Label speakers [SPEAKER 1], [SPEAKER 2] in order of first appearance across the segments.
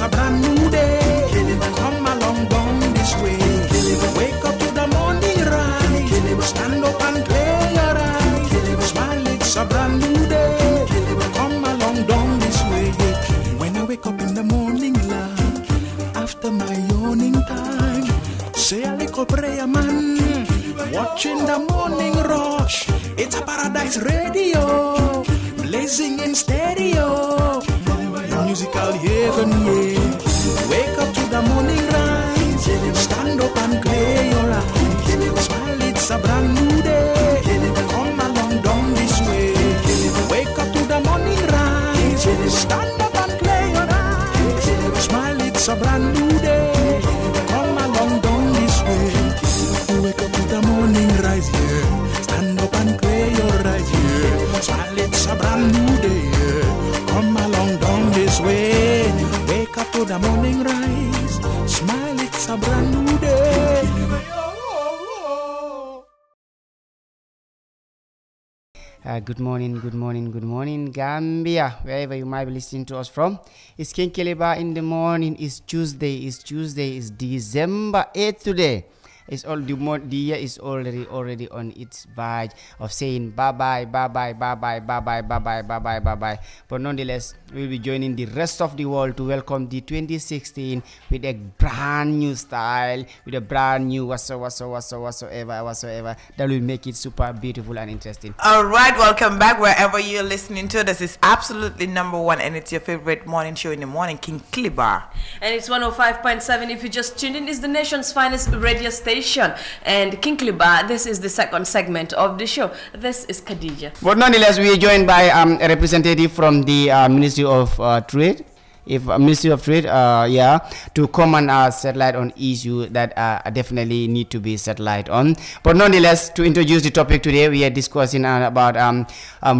[SPEAKER 1] a brand new day. Come along down this way. Wake up to the morning rise. Stand up and play your eyes. Smile, it's a brand new day. Come along down this way. When I wake up in the morning light, after my yawning time, say a little prayer, man. Watching the morning rush. It's a Paradise Radio, blazing in stereo. Musical heaven, yeah. Wake up to the morning rise. Stand up and clear your eyes. Smile, it's a brand new day. Come along down this way. Wake up to the morning rise. Stand up and clear your eyes. Smile, it's a brand new day. Come along down this way. Wake up to the morning rise, yeah. Stand up and clear your eyes, yeah. Smile, it's a brand new day, yeah. Come along down this way. Wake up to the morning rise. Smile, it's a brand new day.
[SPEAKER 2] Good morning, Gambia, wherever you might be listening to us from. It's King Kiliba in the morning. It's Tuesday. It's December 8th today. It's all the year is already on its verge of saying bye-bye. But nonetheless, we'll be joining the rest of the world to welcome the 2016 with a brand new style, with a brand new whatsoever that will make it super beautiful and interesting.
[SPEAKER 3] All right, welcome back wherever you're listening to. This is absolutely number one, and it's your favorite morning show in the morning, King Kiliba.
[SPEAKER 4] And it's 105.7. If you just tuned in, it's the nation's finest radio station. And King Kiliba, this is the second segment of the show. This is Khadija.
[SPEAKER 2] But nonetheless, we are joined by a representative from the Ministry of Trade. Ministry of Trade, to come and shed light on issues that definitely need to be shed light on. But nonetheless, to introduce the topic today, we are discussing about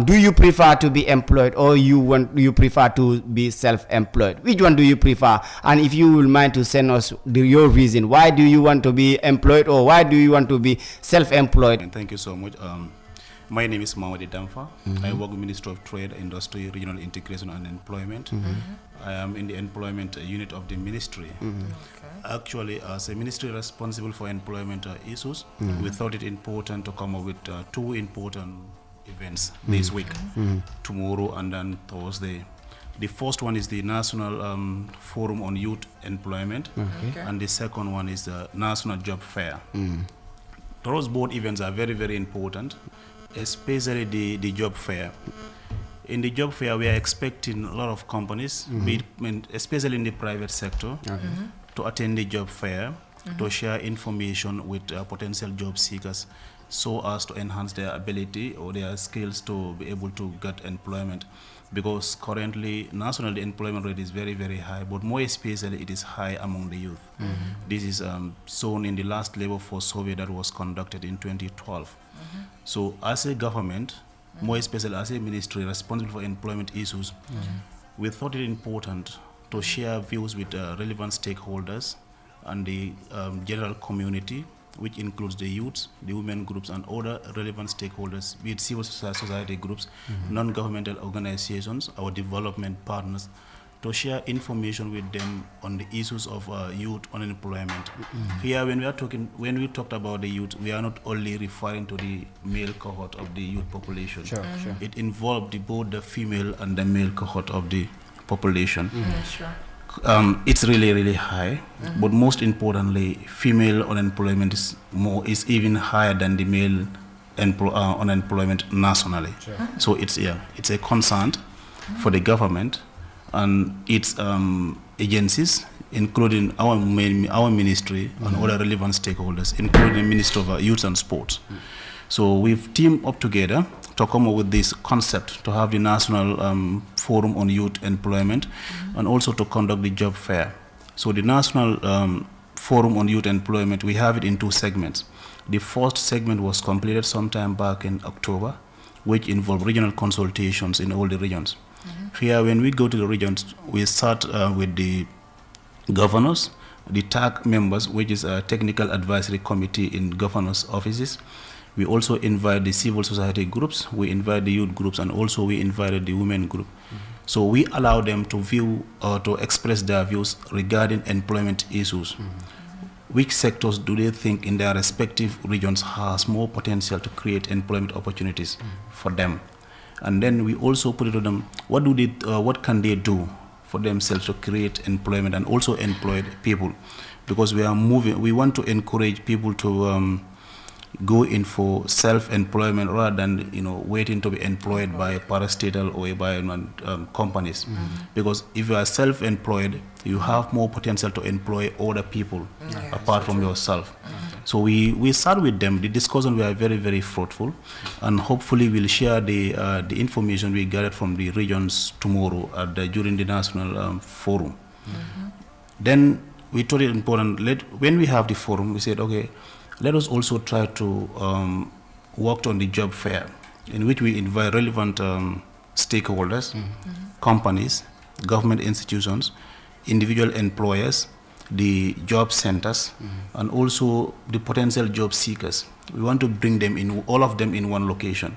[SPEAKER 2] do you prefer to be employed or you prefer to be self-employed? Which one do you prefer? And if you will mind to send us your reason, why do you want to be employed or why do you want to be self-employed?
[SPEAKER 5] And thank you so much. My name is Mawadi Damfa. I work with Ministry of Trade, Industry, Regional Integration and Employment. I am in the employment unit of the ministry. Actually, as a ministry responsible for employment issues, we thought it important to come up with two important events this week, tomorrow and then Thursday. The first one is the National Forum on Youth Employment, and the second one is the National Job Fair. Those both events are very, very important, especially the job fair. In the job fair, we are expecting a lot of companies, especially in the private sector, to attend the job fair, to share information with potential job seekers so as to enhance their ability or their skills to be able to get employment. Because currently, nationally, the employment rate is very, very high, but more especially, it is high among the youth. This is shown in the last labor force survey that was conducted in 2012. So as a government, more especially as a ministry responsible for employment issues, we thought it important to share views with relevant stakeholders and the general community, which includes the youths, the women groups, and other relevant stakeholders, be it civil society groups, non-governmental organizations, our development partners, to share information with them on the issues of youth unemployment. Here, when we talked about the youth, we are not only referring to the male cohort of the youth population. It involved both the female and the male cohort of the population. It's really, really high, but most importantly, female unemployment is even higher than the male unemployment nationally. So it's a concern for the government and its agencies, including our ministry and other relevant stakeholders, including the Minister of Youth and Sports. So we've teamed up together to come up with this concept to have the National Forum on Youth Employment and also to conduct the job fair. So the National Forum on Youth Employment, we have it in two segments. The first segment was completed sometime back in October, which involved regional consultations in all the regions. Here, when we go to the regions, we start with the governors, the TAC members, which is a technical advisory committee in governors' offices. We also invite the civil society groups, we invite the youth groups, and also we invited the women group. So we allow them to view or to express their views regarding employment issues. Which sectors do they think in their respective regions has more potential to create employment opportunities for them? And then we also put it to them, what can they do for themselves to create employment and also employ people? Because we want to encourage people to go in for self-employment rather than waiting to be employed by parastatal or by companies. Because if you are self-employed, you have more potential to employ other people apart from yourself. So we start with them. The discussion were very, very fruitful, and hopefully we'll share the information we gathered from the regions tomorrow during the national forum. Then we thought it important. When we have the forum, we said, okay, let us also try to work on the job fair, in which we invite relevant stakeholders, companies, government institutions, individual employers, the job centers, and also the potential job seekers. We want to bring them in, all of them in one location.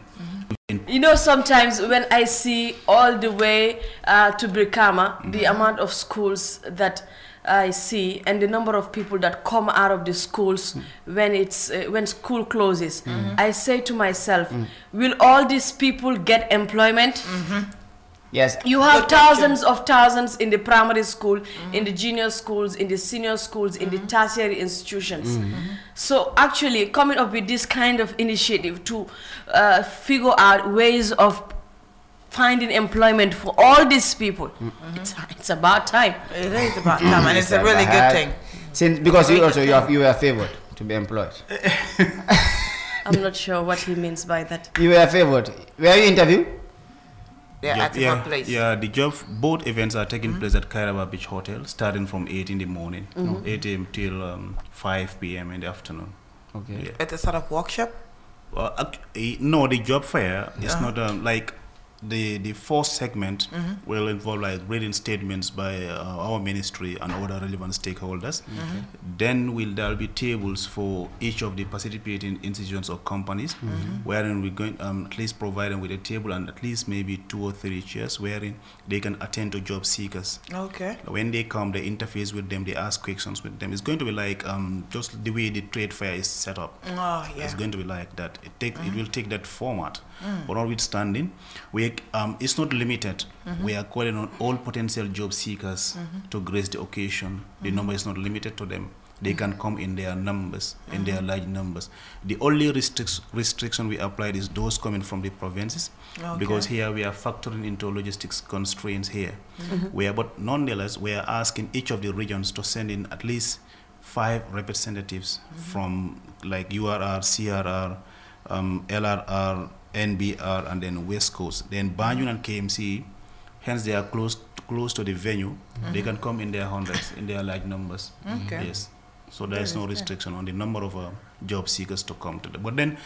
[SPEAKER 4] Sometimes when I see all the way to Brikama, the amount of schools that I see and the number of people that come out of the schools when school closes, I say to myself, will all these people get employment?
[SPEAKER 2] Yes.
[SPEAKER 4] You have thousands in the primary school, in the junior schools, in the senior schools, in the tertiary institutions. So actually coming up with this kind of initiative to figure out ways of finding employment for all these people, it's about time.
[SPEAKER 3] It is about time, and it's a really good thing.
[SPEAKER 2] Since because you are favored to be employed.
[SPEAKER 4] I'm not sure what he means by that.
[SPEAKER 2] You were favored. Were you interviewed?
[SPEAKER 3] At the place.
[SPEAKER 5] Yeah, both events are taking place at Kairaba Beach Hotel, starting from 8 in the morning, 8 a.m. till 5 p.m. in the afternoon.
[SPEAKER 2] Okay.
[SPEAKER 5] Yeah.
[SPEAKER 3] It's a sort of workshop?
[SPEAKER 5] No, the job fair is not like the first segment will involve like reading statements by our ministry and other relevant stakeholders. Then there'll be tables for each of the participating institutions or companies, wherein we're going at least provide them with a table and at least maybe 2 or 3 chairs wherein they can attend to job seekers.
[SPEAKER 3] Okay.
[SPEAKER 5] When they come, they interface with them, they ask questions with them. It's going to be like just the way the trade fair is set up.
[SPEAKER 3] Oh, yeah.
[SPEAKER 5] It's going to be like that. It will take that format. But notwithstanding, it's not limited. We are calling on all potential job seekers to grace the occasion. The number is not limited to them. They can come in their numbers, in their large numbers. The only restriction we applied is those coming from the provinces, because here we are factoring into logistics constraints here. But nonetheless, we are asking each of the regions to send in at least 5 representatives from like URR, CRR, LRR, NBR, and then West Coast. Then Banjul and KMC, hence they are close to the venue. They can come in their hundreds, in their large numbers. Yes. So there is no restriction on the number of job seekers to come to them. But then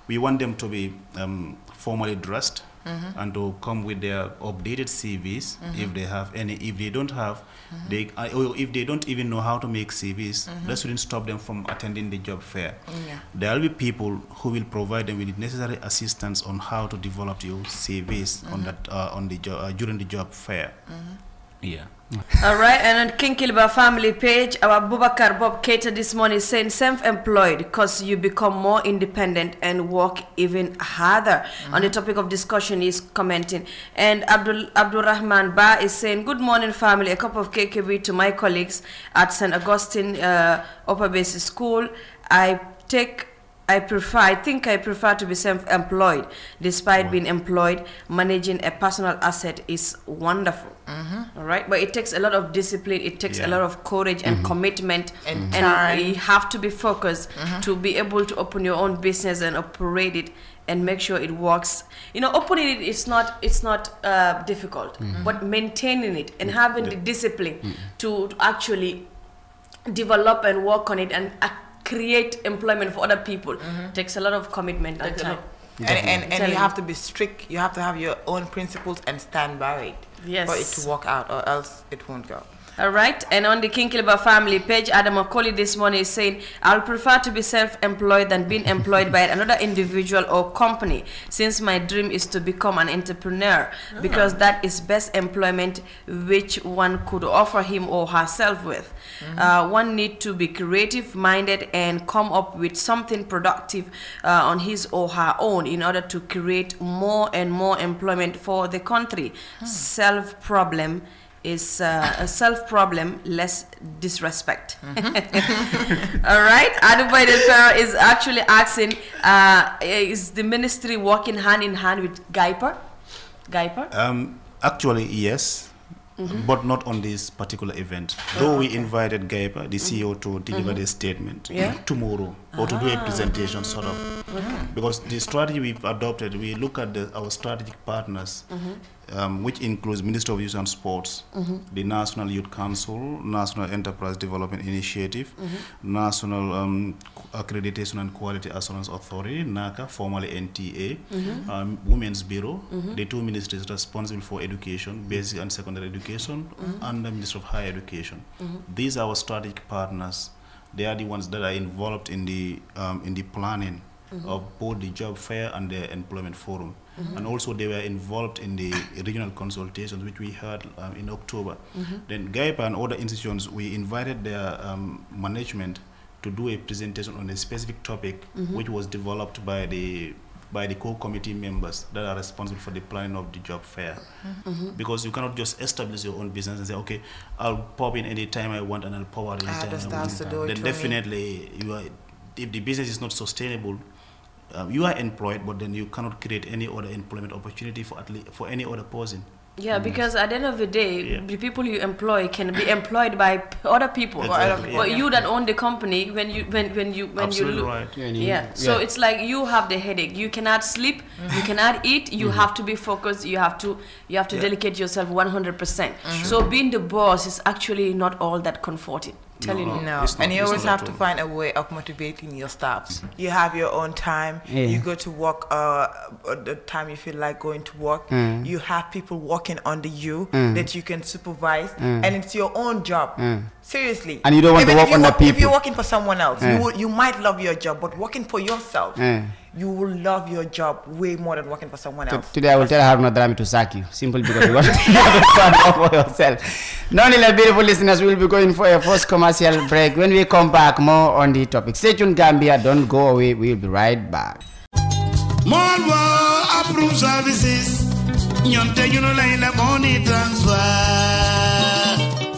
[SPEAKER 5] we want them to be formally dressed and to come with their updated CVs if they have any. If they don't have, if they don't even know how to make CVs, that shouldn't stop them from attending the job fair. There will be people who will provide them with the necessary assistance on how to develop your CVs on that during the job fair. Yeah.
[SPEAKER 4] All right, and on King Kiliba family page, our Bubakar Bob Keita this morning is saying self-employed because you become more independent and work even harder. On the topic of discussion, he's commenting. And Abdul Rahman Ba is saying, good morning family, a cup of KKB to my colleagues at St. Augustine Upper Basic School. I think I prefer to be self-employed. Despite being employed, managing a personal asset is wonderful. All right, but it takes a lot of discipline. It takes a lot of courage and commitment, and you have to be focused to be able to open your own business and operate it and make sure it works. Opening it is not difficult, but maintaining it and having the discipline to actually develop and work on it and create employment for other people takes a lot of commitment and time.
[SPEAKER 3] And you have to be strict. You have to have your own principles and stand by it for it to work out, or else it won't go.
[SPEAKER 4] All right, and on the King Kiliba family page, Adam Okoli this morning is saying, I'll prefer to be self-employed than being employed by another individual or company, since my dream is to become an entrepreneur, because that is best employment which one could offer him or herself with. One need to be creative-minded and come up with something productive on his or her own in order to create more and more employment for the country. Self-problem is a self-problem, less disrespect. All right, Adubai Del Ferro is actually asking, is the ministry working hand in hand with GAIPA?
[SPEAKER 5] Actually, yes. But not on this particular event. Though we invited GAIPA, the CEO, to deliver their statement tomorrow, or to do a presentation, sort of. Because the strategy we've adopted, we look at our strategic partners, which includes Ministry of Youth and Sports, the National Youth Council, National Enterprise Development Initiative, National Accreditation and Quality Assurance Authority, NACA, formerly NTA, Women's Bureau, the two ministries responsible for education, basic and secondary education, and the Ministry of Higher Education. These are our strategic partners. They are the ones that are involved in the planning of both the job fair and the employment forum. And also they were involved in the regional consultations, which we had in October. Then GAIPA and other institutions, we invited their management to do a presentation on a specific topic, which was developed by the core committee members that are responsible for the planning of the job fair. Because you cannot just establish your own business and say, okay, I'll pop in any time I want and I'll power any time I want. Then definitely, if the business is not sustainable, you are employed, but then you cannot create any other employment opportunity for any other person.
[SPEAKER 4] Yeah, because at the end of the day, the people you employ can be employed by other people.
[SPEAKER 5] Exactly.
[SPEAKER 4] But you that own the company, when you look,
[SPEAKER 5] right.
[SPEAKER 4] So it's like you have the headache. You cannot sleep, you cannot eat. You have to be focused. You have to dedicate yourself 100%. So being the boss is actually not all that comforting.
[SPEAKER 3] No, and you always have to find a way of motivating your staffs. You have your own time. You go to work at the time you feel like going to work. You have people working under you that you can supervise, and it's your own job. Seriously.
[SPEAKER 2] And you don't want to work under people.
[SPEAKER 3] If you're working for someone else, you might love your job, but working for yourself, you will love your job way more than working for someone else.
[SPEAKER 2] Today I will tell Haruna Drami to sack you, simply because you want to stand up for yourself. Nonetheless, beautiful listeners, we will be going for a first commercial break. When we come back, more on the topic. Stay tuned, Gambia. Don't go away. We will be right back.
[SPEAKER 1] Malwa approved services. Nyonte line money transfer.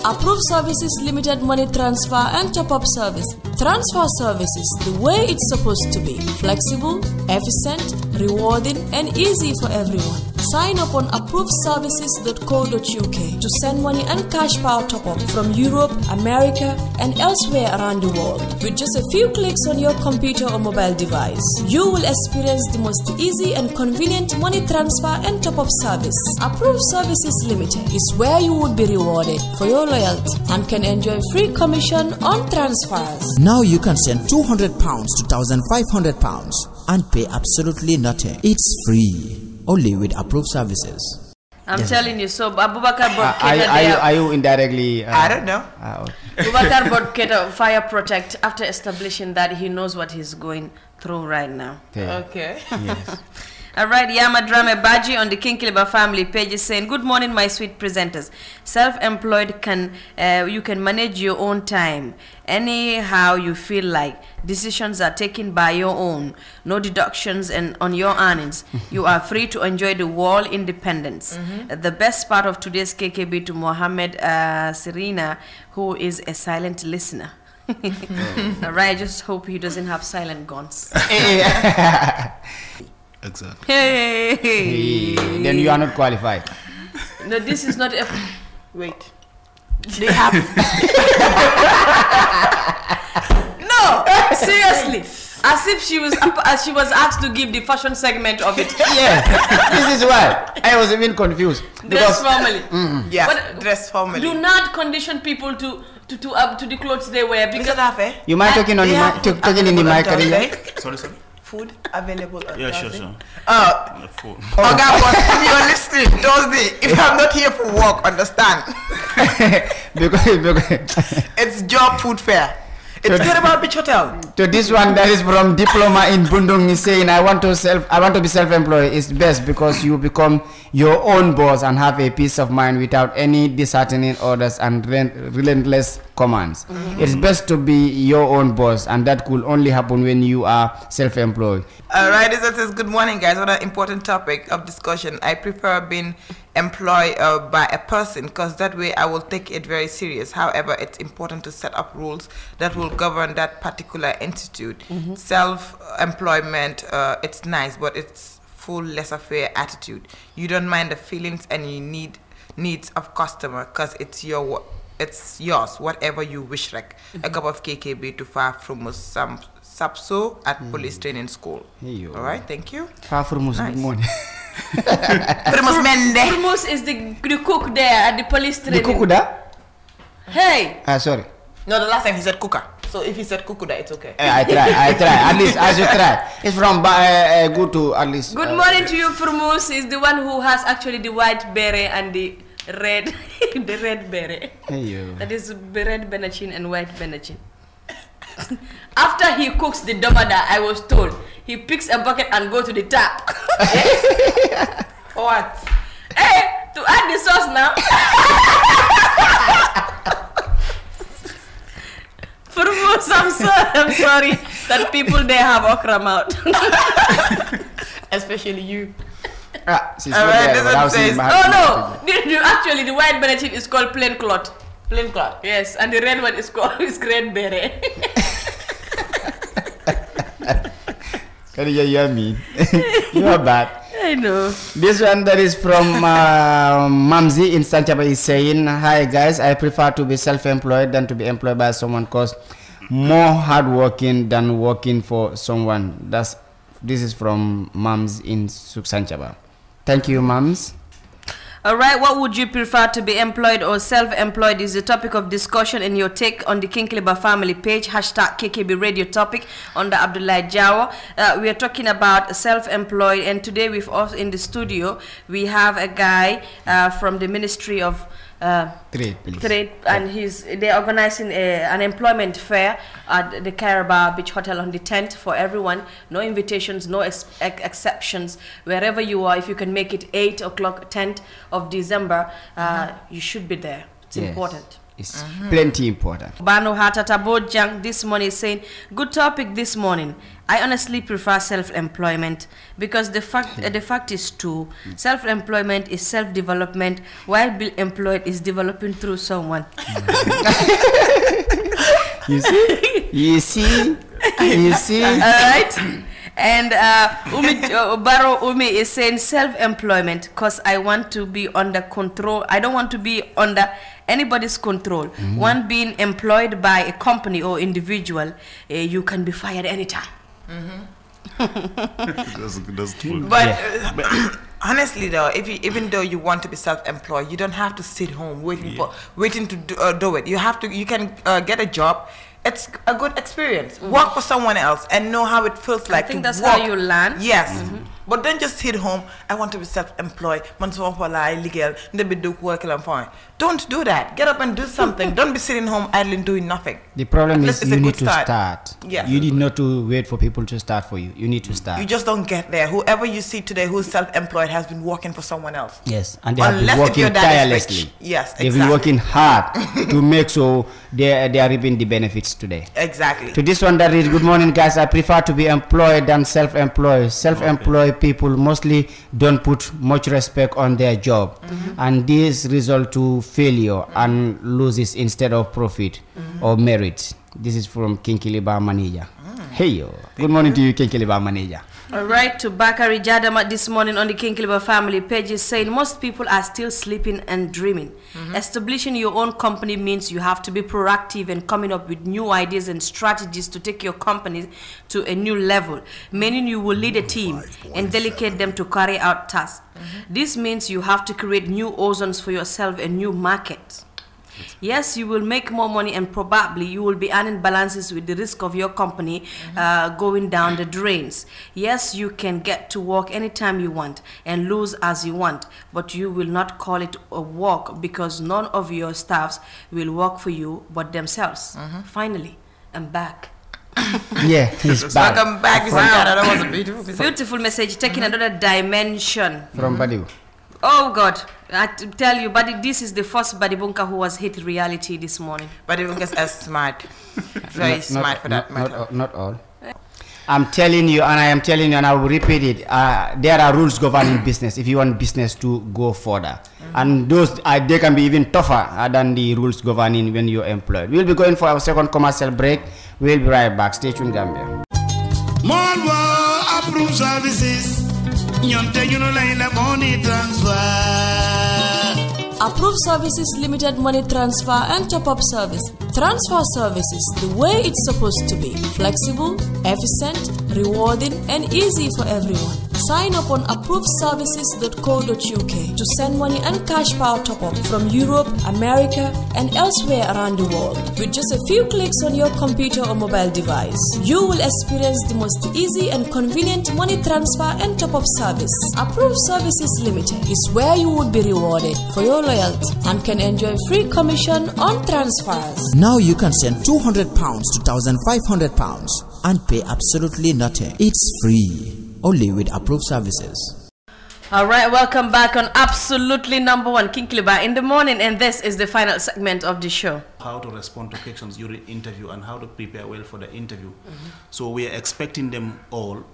[SPEAKER 6] Approved Services Limited Money Transfer and Top-Up Service. Transfer services the way it's supposed to be. Flexible, efficient, rewarding, and easy for everyone. Sign up on approvedservices.co.uk to send money and cash power top-up from Europe, America, and elsewhere around the world. With just a few clicks on your computer or mobile device, you will experience the most easy and convenient money transfer and top-up service. Approved Services Limited is where you would be rewarded for your loyalty and can enjoy free commission on transfers.
[SPEAKER 7] Now you can send £200 to £1,500 and pay absolutely nothing. It's free. Only with approved services.
[SPEAKER 4] I'm telling you, so Abubakar bought
[SPEAKER 2] Are you indirectly?
[SPEAKER 3] I don't know.
[SPEAKER 4] Abubakar bought Fire Protect after establishing that he knows what he's going through right now.
[SPEAKER 3] Okay.
[SPEAKER 2] Yes.
[SPEAKER 4] All right, Yamadrame Baji on the King Kiliba family page is saying, good morning, my sweet presenters. Self-employed you can manage your own time anyhow you feel like. Decisions are taken by your own. No deductions on your earnings. You are free to enjoy the world independence. The best part of today's KKB to Mohammed Serena, who is a silent listener. All right, I just hope he doesn't have silent guns.
[SPEAKER 5] Exactly.
[SPEAKER 4] Hey.
[SPEAKER 2] Then you are not qualified.
[SPEAKER 4] No, this is not a...
[SPEAKER 3] Wait. They have...
[SPEAKER 4] No, seriously. As if she was asked to give the fashion segment of it.
[SPEAKER 2] Yeah, this is why I was even confused.
[SPEAKER 4] Dress formally.
[SPEAKER 3] Yes, dress formally.
[SPEAKER 4] Do not condition people to the clothes they wear because
[SPEAKER 2] you might talking on talking in the mic.
[SPEAKER 5] Sorry.
[SPEAKER 3] food available on
[SPEAKER 5] Yeah,
[SPEAKER 3] Thursday?
[SPEAKER 5] sure. Food.
[SPEAKER 3] Oga, but if you're listening Thursday, if I'm not here for work, understand?
[SPEAKER 2] because
[SPEAKER 3] It's job food fair. It's Keraba Beach Hotel.
[SPEAKER 2] to this one that is from Diploma in Bundung is saying I want to be self-employed. It's best because you become your own boss and have a peace of mind without any disheartening orders and relentless commands. It's best to be your own boss, and that could only happen when you are self-employed.
[SPEAKER 3] Alright, this is good morning, guys. What an important topic of discussion. I prefer being employed by a person because that way I will take it very serious. However, it's important to set up rules that will govern that particular institute. Self-employment, it's nice, but it's full laissez-faire attitude. You don't mind the feelings and you needs of customer because it's yours, whatever you wish. Like a cup of KKB to far from some Sapso at police training school. All right, thank you.
[SPEAKER 2] Far from us, good morning.
[SPEAKER 4] Primus is the cook there at the police training.
[SPEAKER 2] The kukuda?
[SPEAKER 4] Hey.
[SPEAKER 2] Sorry.
[SPEAKER 3] No, the last time he said kuka. So if he said kukuda, it's okay.
[SPEAKER 2] I try. At least I should try. It's from good to at least.
[SPEAKER 4] Good morning to you, Primus. Is the one who has actually the white beret and the red, the red beret.
[SPEAKER 2] Hey yo.
[SPEAKER 4] That is red benachin and white benachin. After he cooks the domada, I was told he picks a bucket and go to the tap.
[SPEAKER 3] For what?
[SPEAKER 4] Hey, to add the sauce now. Firmus, I'm sorry that people there have okra mouth.
[SPEAKER 3] Especially you.
[SPEAKER 2] Alright,
[SPEAKER 3] this says,
[SPEAKER 4] no. Actually, the white benachin is called plain cloth.
[SPEAKER 3] Plain cloth.
[SPEAKER 4] Yes, and the red one is called red beret.
[SPEAKER 2] You mean? You are bad.
[SPEAKER 4] I know.
[SPEAKER 2] This one that is from Mamzi in Sanchaba is saying, hi guys, I prefer to be self-employed than to be employed by someone because more hardworking than working for someone. This is from Mams in Sanchaba. Thank you, Mams.
[SPEAKER 4] Alright, what would you prefer, to be employed or self-employed is the topic of discussion in your take on the Kinkeliba family page, hashtag KKB radio topic under Abdullah Jawa. We are talking about self-employed, and today with us in the studio, we have a guy from the Ministry of Trade, and they're organizing an employment fair at the Caraba Beach Hotel on the 10th for everyone. No invitations, no exceptions. Wherever you are, if you can make it 8 o'clock, 10th of December, you should be there. It's important.
[SPEAKER 2] It's plenty important.
[SPEAKER 4] Bano Hatata Bojang this morning is saying, good topic this morning. I honestly prefer self-employment because the fact is true. Self-employment is self-development, while being employed is developing through someone.
[SPEAKER 2] You see? All
[SPEAKER 4] right. And Baro Umi is saying self-employment because I want to be under control. I don't want to be under anybody's control. One being employed by a company or individual, you can be fired anytime.
[SPEAKER 5] That's true.
[SPEAKER 3] But honestly, though, even though you want to be self-employed, you don't have to sit home waiting to do it. You can get a job. It's a good experience. Work for someone else and know how it feels like.
[SPEAKER 4] I think
[SPEAKER 3] to
[SPEAKER 4] that's
[SPEAKER 3] work.
[SPEAKER 4] how you learn.
[SPEAKER 3] Yes. But don't just sit home. I want to be self-employed. Don't do that. Get up and do something. Don't be sitting home idling doing nothing.
[SPEAKER 2] The problem is you need to start.
[SPEAKER 3] Yes.
[SPEAKER 2] You need not to wait for people to start for you. You need to start.
[SPEAKER 3] You just don't get there. Whoever you see today who's self-employed has been working for someone else.
[SPEAKER 2] Yes, and they have been working tirelessly.
[SPEAKER 3] Yes, exactly.
[SPEAKER 2] They've been working hard to make sure they are reaping the benefits today.
[SPEAKER 3] Exactly.
[SPEAKER 2] To this one that is, good morning guys, I prefer to be employed than self-employed. Self-employed people mostly don't put much respect on their job, and this result to failure and losses instead of profit or merit. This is from Kinkeliba Manager. Hey yo, good morning to you, Kinkeliba Manager.
[SPEAKER 4] Alright, to Bakari Jadama this morning on the Kinkeliba family page is saying most people are still sleeping and dreaming. Establishing your own company means you have to be proactive and coming up with new ideas and strategies to take your company to a new level, meaning you will lead a team and delegate them to carry out tasks. This means you have to create new ozons for yourself and new markets. Yes, you will make more money, and probably you will be earning balances with the risk of your company going down the drains. Yes, you can get to work anytime you want and lose as you want, but you will not call it a work because none of your staffs will work for you but themselves. Finally, I'm back.
[SPEAKER 2] Yeah, he's back.
[SPEAKER 3] Welcome back. That was a
[SPEAKER 4] Beautiful message, taking another dimension.
[SPEAKER 2] From Badibu.
[SPEAKER 4] Oh God, I tell you, buddy, this is the first Badibunka who was hit reality this morning.
[SPEAKER 3] Badibunkas are smart. Very smart for that matter.
[SPEAKER 2] Not all. I'm telling you, and I am telling you, and I will repeat it. There are rules governing business if you want business to go further. And those, they can be even tougher than the rules governing when you're employed. We'll be going for our second commercial break. We'll be right back. Stay tuned, Gambia.
[SPEAKER 1] Malwa approved services. Money transfer.
[SPEAKER 6] Approved Services Limited Money Transfer and Top-Up Service. Transfer services the way it's supposed to be. Flexible, efficient, rewarding, and easy for everyone. Sign up on approvedservices.co.uk to send money and cash power top-up from Europe, America, and elsewhere around the world. With just a few clicks on your computer or mobile device, you will experience the most easy and convenient money transfer and top-up service. Approved Services Limited is where you would be rewarded for your loyalty and can enjoy free commission on transfers.
[SPEAKER 7] Now you can send £200 to £1,500 and pay absolutely nothing. It's free. Only with approved services.
[SPEAKER 4] Alright, welcome back on absolutely number one King Kliba in the morning, and this is the final segment of the show.
[SPEAKER 5] How to respond to questions during interview and how to prepare well for the interview. So we are expecting them all,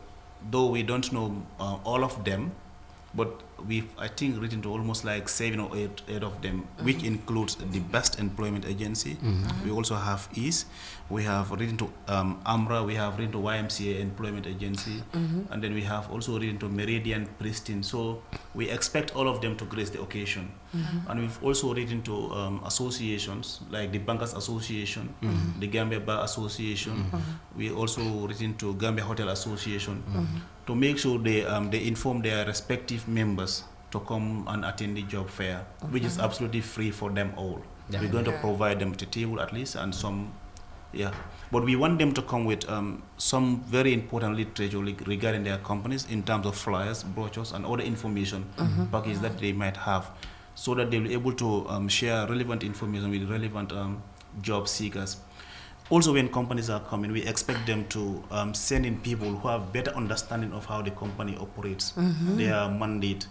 [SPEAKER 5] though we don't know all of them, but we've, I think, written to almost like 7 or 8 of them, which includes the Best Employment Agency. We also have EASE. We have written to AMRA. We have written to YMCA Employment Agency. And then we have also written to Meridian Pristine. So we expect all of them to grace the occasion. And we've also written to associations like the Bankers Association, the Gambia Bar Association. We also written to Gambia Hotel Association to make sure they inform their respective members to come and attend the job fair, which is absolutely free for them all. We're going to provide them with a table at least and some, but we want them to come with some very important literature regarding their companies in terms of flyers, brochures, and other information packages that they might have, so that they'll be able to share relevant information with relevant job seekers. Also, when companies are coming, we expect them to send in people who have better understanding of how the company operates, their mandate,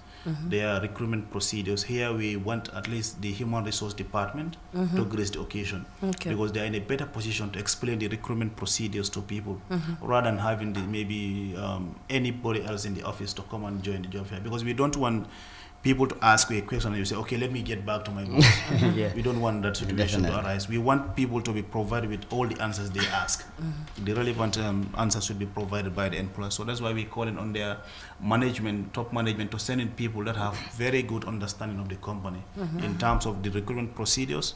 [SPEAKER 5] their recruitment procedures. Here we want at least the human resource department to grace the occasion, because they are in a better position to explain the recruitment procedures to people rather than having maybe anybody else in the office to come and join the job fair, because we don't want people to ask you a question and you say, okay, let me get back to my boss. We don't want that situation to arise. We want people to be provided with all the answers they ask. The relevant answers should be provided by the employer. So that's why we're calling on their management, top management, to send in people that have very good understanding of the company in terms of the recruitment procedures,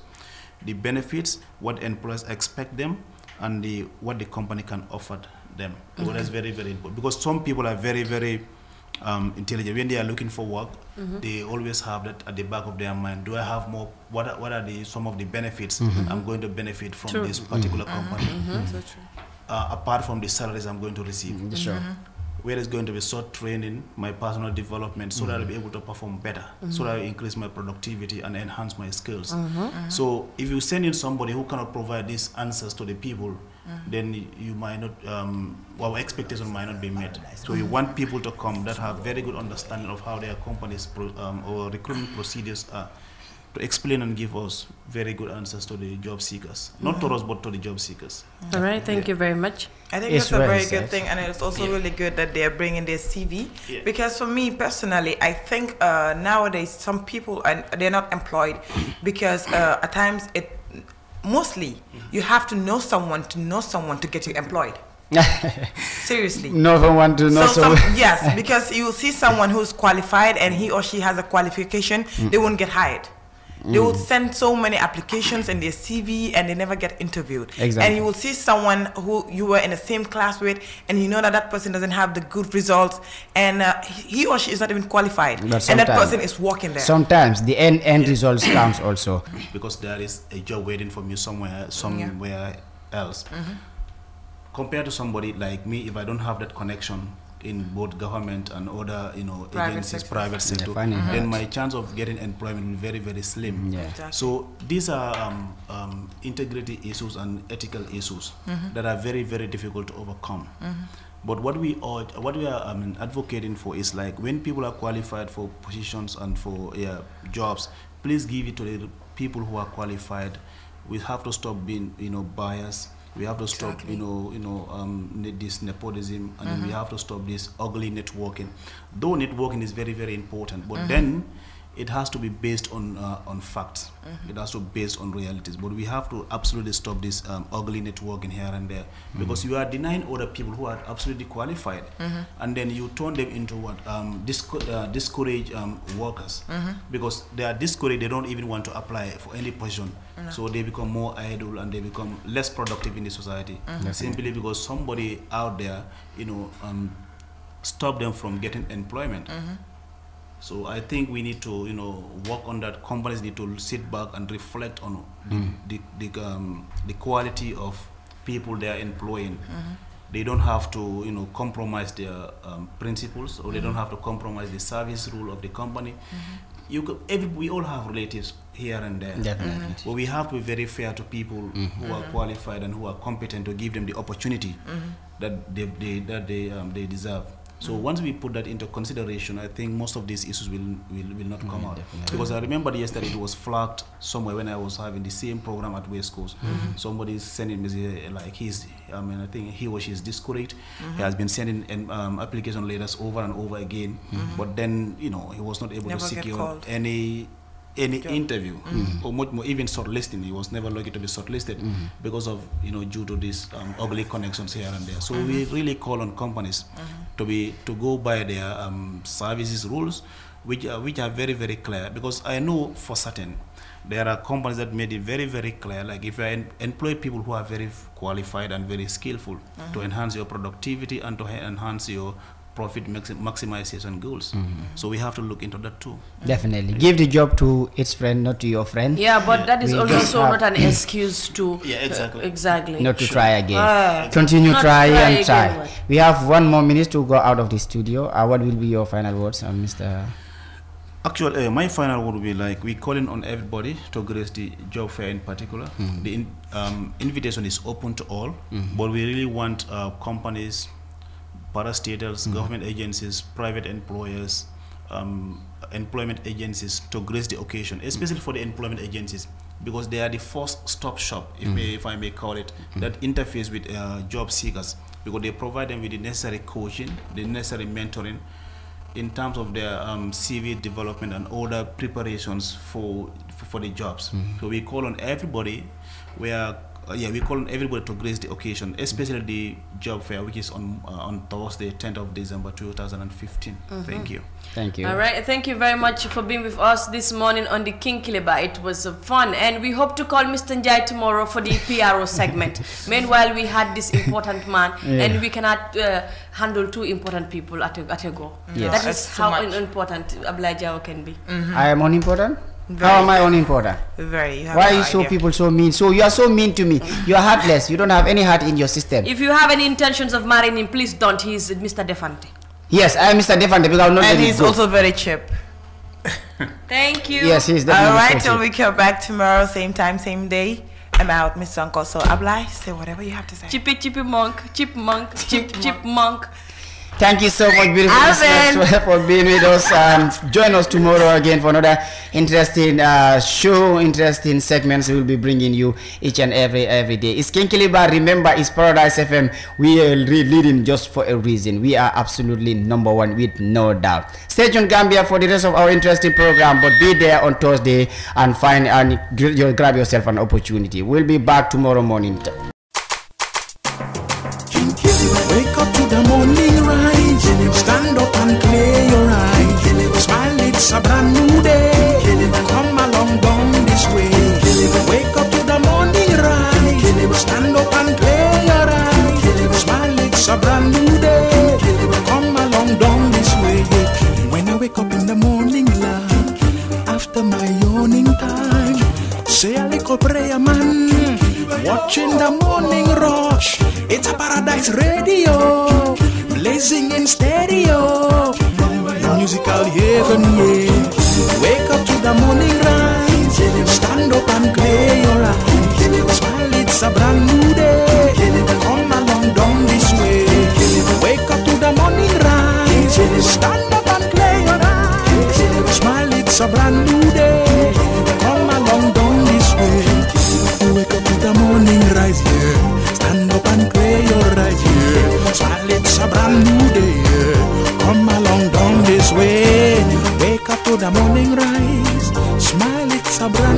[SPEAKER 5] the benefits, what employers expect them, and what the company can offer them. So that's very, very important, because some people are very, very intelligent. When they are looking for work, they always have that at the back of their mind. Do I have more? What are some of the benefits I'm going to benefit from this particular company?
[SPEAKER 4] So true.
[SPEAKER 5] Apart from the salaries I'm going to receive. Where is going to be short training, my personal development, so that I'll be able to perform better, so that I increase my productivity and enhance my skills. So if you send in somebody who cannot provide these answers to the people, then you might not, our expectation might not be met. So you want people to come that have very good understanding of how their companies or recruitment procedures are, to explain and give us very good answers to the job seekers. Not to us, but to the job seekers.
[SPEAKER 4] All right, thank you very much.
[SPEAKER 3] I think it's a very good thing, and it's also really good that they are bringing their CV. Because for me personally, I think nowadays some people, they're not employed because at times mostly you have to know someone to get you employed. Seriously.
[SPEAKER 2] No one to know someone.
[SPEAKER 3] Yes, because you will see someone who's qualified and he or she has a qualification, they won't get hired. They will send so many applications in their CV and they never get interviewed.
[SPEAKER 2] Exactly.
[SPEAKER 3] And you will see someone who you were in the same class with, and you know that person doesn't have the good results, and he or she is not even qualified, and that person is working there.
[SPEAKER 2] Sometimes the end results counts also.
[SPEAKER 5] Because there is a job waiting for me somewhere else. Compared to somebody like me, if I don't have that connection in both government and other, agencies, private sector, then my chance of getting employment will be very, very slim.
[SPEAKER 2] Yeah. Exactly.
[SPEAKER 5] So these are integrity issues and ethical issues that are very, very difficult to overcome. But what we are advocating for is, like, when people are qualified for positions and for jobs, please give it to the people who are qualified. We have to stop being, biased. We have to stop, this nepotism, and we have to stop this ugly networking. Though networking is very, very important, but then it has to be based on facts. It has to be based on realities. But we have to absolutely stop this ugly networking here and there, because you are denying other people who are absolutely qualified, and then you turn them into what discourage workers, because they are discouraged. They don't even want to apply for any position, so they become more idle and they become less productive in the society, simply because somebody out there, stop them from getting employment. So I think we need to, work on that. Companies need to sit back and reflect on the quality of people they are employing. They don't have to, compromise their principles, or they don't have to compromise the service rule of the company. We all have relatives here and there.
[SPEAKER 2] Definitely.
[SPEAKER 5] But we have to be very fair to people who are qualified and who are competent, to give them the opportunity that they deserve. So once we put that into consideration, I think most of these issues will not come out.
[SPEAKER 2] Definitely.
[SPEAKER 5] Because I remember yesterday it was flagged somewhere when I was having the same program at West Coast. Somebody sending me like I think he or she is discouraged. He has been sending application letters over and over again, but then he was not able to secure any interview, or much more, even shortlisting. He was never lucky to be shortlisted because of due to these ugly connections here and there. So we really call on companies to go by their services rules, which are very, very clear. Because I know for certain there are companies that made it very, very clear, like if you employ people who are very qualified and very skillful to enhance your productivity and to enhance your profit maximization goals. So we have to look into that too.
[SPEAKER 2] Definitely. Give the job to its friend, not to your friend.
[SPEAKER 4] Yeah, but that is also not an excuse to...
[SPEAKER 5] exactly.
[SPEAKER 2] Not to try again. Continue, try and try. We have 1 more minute to go out of the studio. What will be your final words, Mr.
[SPEAKER 5] Actually, my final word will be, like, we calling on everybody to grace the job fair in particular. The invitation is open to all, but we really want companies, parastatals, government agencies, private employers, employment agencies to grace the occasion, especially for the employment agencies, because they are the first stop shop, if I may call it, that interface with job seekers, because they provide them with the necessary coaching, the necessary mentoring in terms of their CV development and other preparations for the jobs. So we call on everybody to grace the occasion, especially the job fair, which is on Thursday, 10th of December 2015. Thank you.
[SPEAKER 2] Thank you.
[SPEAKER 4] All right, thank you very much for being with us this morning on the King Kiliba. It was fun, and we hope to call Mr. Njai tomorrow for the PRO segment. Meanwhile, we had this important man, and we cannot handle 2 important people at a go.
[SPEAKER 2] Yes.
[SPEAKER 4] That is how important Ablaijao can be.
[SPEAKER 2] I am unimportant? How am I unimportant?
[SPEAKER 3] Very.
[SPEAKER 2] Why are you so people so mean? So you are so mean to me. You are heartless. You don't have any heart in your system.
[SPEAKER 4] If you have any intentions of marrying him, please don't. He is Mr. Defante.
[SPEAKER 2] Yes, I am Mr. Defante, because I will not
[SPEAKER 3] and
[SPEAKER 2] let it
[SPEAKER 3] he's
[SPEAKER 2] go.
[SPEAKER 3] also very cheap.
[SPEAKER 4] Thank you.
[SPEAKER 2] Yes, he's definitely
[SPEAKER 3] All right,
[SPEAKER 2] so
[SPEAKER 3] till we come back tomorrow, same time, same day. I'm out, Mr. Uncle. So Ablai, say whatever you have to say.
[SPEAKER 4] Chippy monk, chip monk, chip monk.
[SPEAKER 2] Thank you so much, beautiful listeners, for being with us. Join us tomorrow again for another interesting show, interesting segments we will be bringing you each and every day. It's King Kiliba. Remember, it's Paradise FM. We are leading just for a reason. We are absolutely #1 with no doubt. Stay tuned, Gambia, for the rest of our interesting program. But be there on Thursday and grab yourself an opportunity. We'll be back tomorrow morning.
[SPEAKER 1] Wake up to the morning rise, stand up and clear your eyes. Smile, it's a brand new day. Come along, down watching the morning rush. It's a Paradise Radio, blazing in stereo. Musical heaven, yeah. Wake up to the morning rise. Stand up and clear your eyes. Smile, it's a brand new day. Come along down this way. Wake up to the morning rise. Stand up and clear your eyes. Smile, it's a brand new day. Come along down this way. Wake up to the morning rise, yeah. Stand up and clear your eyes, yeah. Smile, it's a brand new day, yeah. Come along down this way. Wake up to the morning rise. Smile, it's a brand